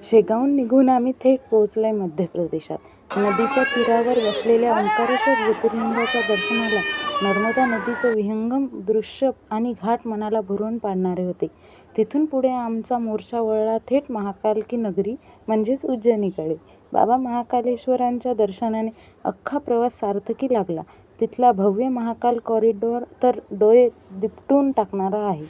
शेगावहून निघून आम्ही थेट पोहोचलोय मध्य प्रदेशात. नदीच्या तीरावर बसलेल्या ओंकारेश्वर ज्योतिर्लिंगाच्या दर्शनाला नर्मदा नदीचं विहंगम दृश्य आणि घाट मनाला भरून पाडणारे होते. तिथून पुढे आमचा मोर्चा वळला थेट महाकाल की नगरी म्हणजेच उज्जैनीकडे. बाबा महाकालेश्वरांच्या दर्शनाने अख्खा प्रवास सार्थकी लागला. तिथला भव्य महाकाल कॉरिडॉर तर डोळे दिपटून टाकणारा आहे.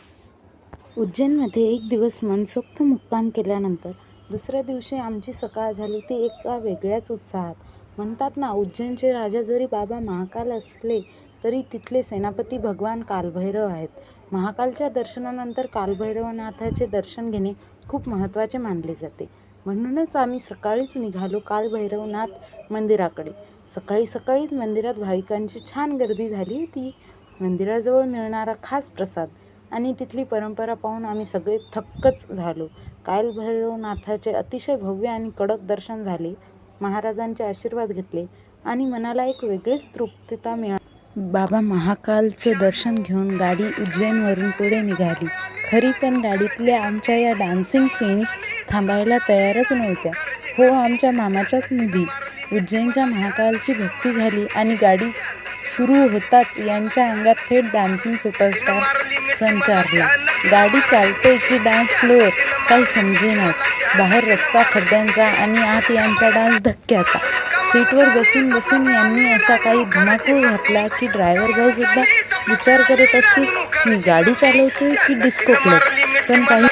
उज्जैनमध्ये एक दिवस मनसोक्त मुक्काम केल्यानंतर दुसऱ्या दिवशी आमची सकाळ झाली ती एका वेगळ्याच उत्साहात. म्हणतात ना, उज्जैनचे राजा जरी बाबा महाकाल असले तरी तिथले सेनापती भगवान कालभैरव आहेत. महाकालच्या दर्शनानंतर कालभैरवनाथाचे दर्शन घेणे खूप महत्त्वाचे मानले जाते. म्हणूनच आम्ही सकाळीच निघालो कालभैरवनाथ मंदिराकडे. सकाळी सकाळीच मंदिरात भाविकांची छान गर्दी झाली होती. मंदिराजवळ मिळणारा खास प्रसाद आणि तिथली परंपरा पाहून आम्ही सगळे थक्कच झालो. कालभैरवनाथाचे अतिशय भव्य आणि कडक दर्शन झाले. महाराजांचे आशीर्वाद घेतले आणि मनाला एक वेगळीच तृप्तता मिळाली. बाबा महाकालचे दर्शन घेऊन गाडी उज्जैनवरून पुढे निघाली. खरी पण गाडीतल्या आमच्या या डान्सिंग क्वीन्स थांबायला तयारच नव्हत्या. हो, आमच्या मामाच्याच मुली. उज्जैनच्या महाकालची भक्ती झाली आणि गाडी सुरू होताच यांच्या अंगात थेट डान्सिंग सुपरस्टार संचारला. गाडी चालते की डान्स फ्लोअर काही समजेनाच. बाहेर रस्ता खड्ड्यांचा आणि आत यांचा डान्स धक्क्याचा. सीटवर बसून बसून यांनी असा काही धुमाकूळ घातला की ड्रायव्हर भाऊ सुद्धा विचार करत असतील मी गाडी चालवतोय की डिस्को क्लब. पण काही